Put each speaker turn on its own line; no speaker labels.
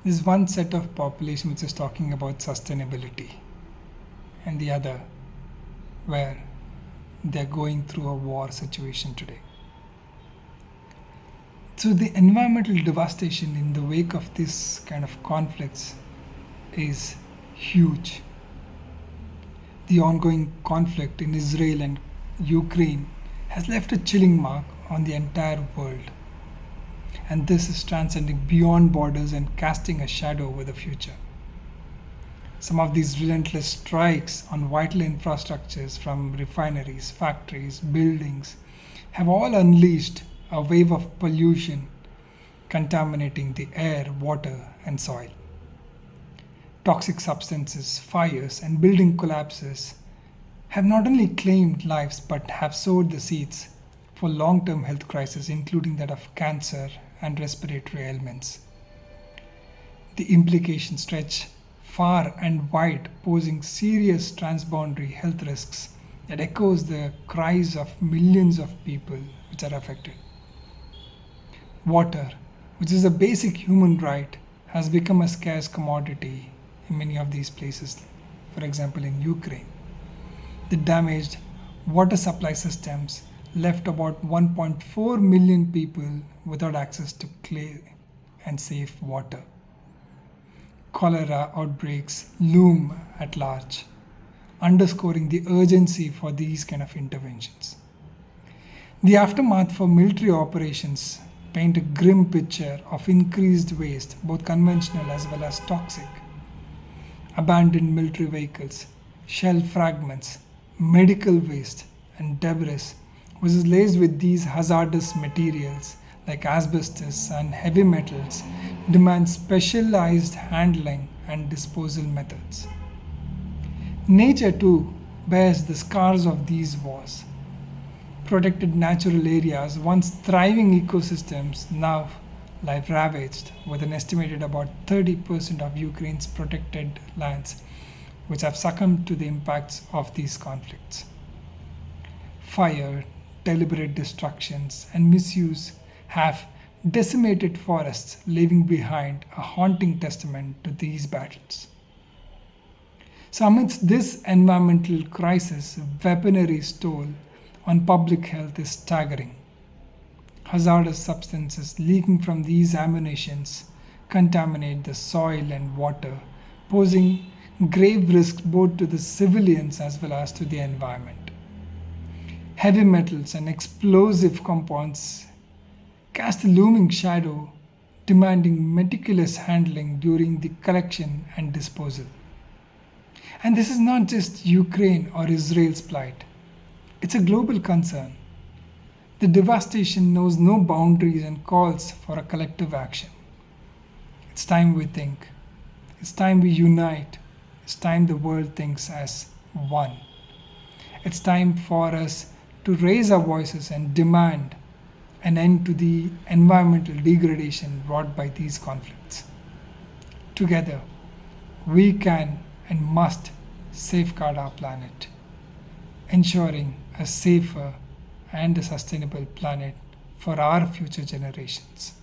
There's one set of population which is talking about sustainability, and the other where they're going through a war situation today. So the environmental devastation in the wake of this kind of conflicts is huge. The ongoing conflict in Israel and Ukraine has left a chilling mark on the entire world. And this is transcending beyond borders and casting a shadow over the future. Some of these relentless strikes on vital infrastructures from refineries, factories, buildings have all unleashed a wave of pollution contaminating the air, water, and soil. Toxic substances, fires, and building collapses have not only claimed lives but have sowed the seeds for long-term health crises, including that of cancer and respiratory ailments. The implications stretch far and wide, posing serious transboundary health risks that echoes the cries of millions of people which are affected. Water, which is a basic human right, has become a scarce commodity in many of these places. For example, in Ukraine, the damaged water supply systems left about 1.4 million people without access to clean and safe water. Cholera outbreaks loom at large, underscoring the urgency for these kind of interventions. The aftermath for military operations paint a grim picture of increased waste, both conventional as well as toxic. Abandoned military vehicles, shell fragments, medical waste, and debris, which is laced with these hazardous materials like asbestos and heavy metals, demand specialized handling and disposal methods. Nature too bears the scars of these wars. Protected natural areas, once thriving ecosystems, now lie ravaged, with an estimated about 30% of Ukraine's protected lands which have succumbed to the impacts of these conflicts. Fire, deliberate destructions, and misuse have decimated forests, leaving behind a haunting testament to these battles. So, amidst this environmental crisis, weaponry's toll on public health is staggering. Hazardous substances leaking from these ammunitions contaminate the soil and water, posing grave risks both to the civilians as well as to the environment. Heavy metals and explosive compounds cast a looming shadow, demanding meticulous handling during the collection and disposal. And this is not just Ukraine or Israel's plight, it's a global concern. The devastation knows no boundaries and calls for a collective action. It's time we think, it's time we unite, it's time the world thinks as one. It's time for us to raise our voices and demand an end to the environmental degradation brought by these conflicts. Together, we can and must safeguard our planet, ensuring a safer and a sustainable planet for our future generations.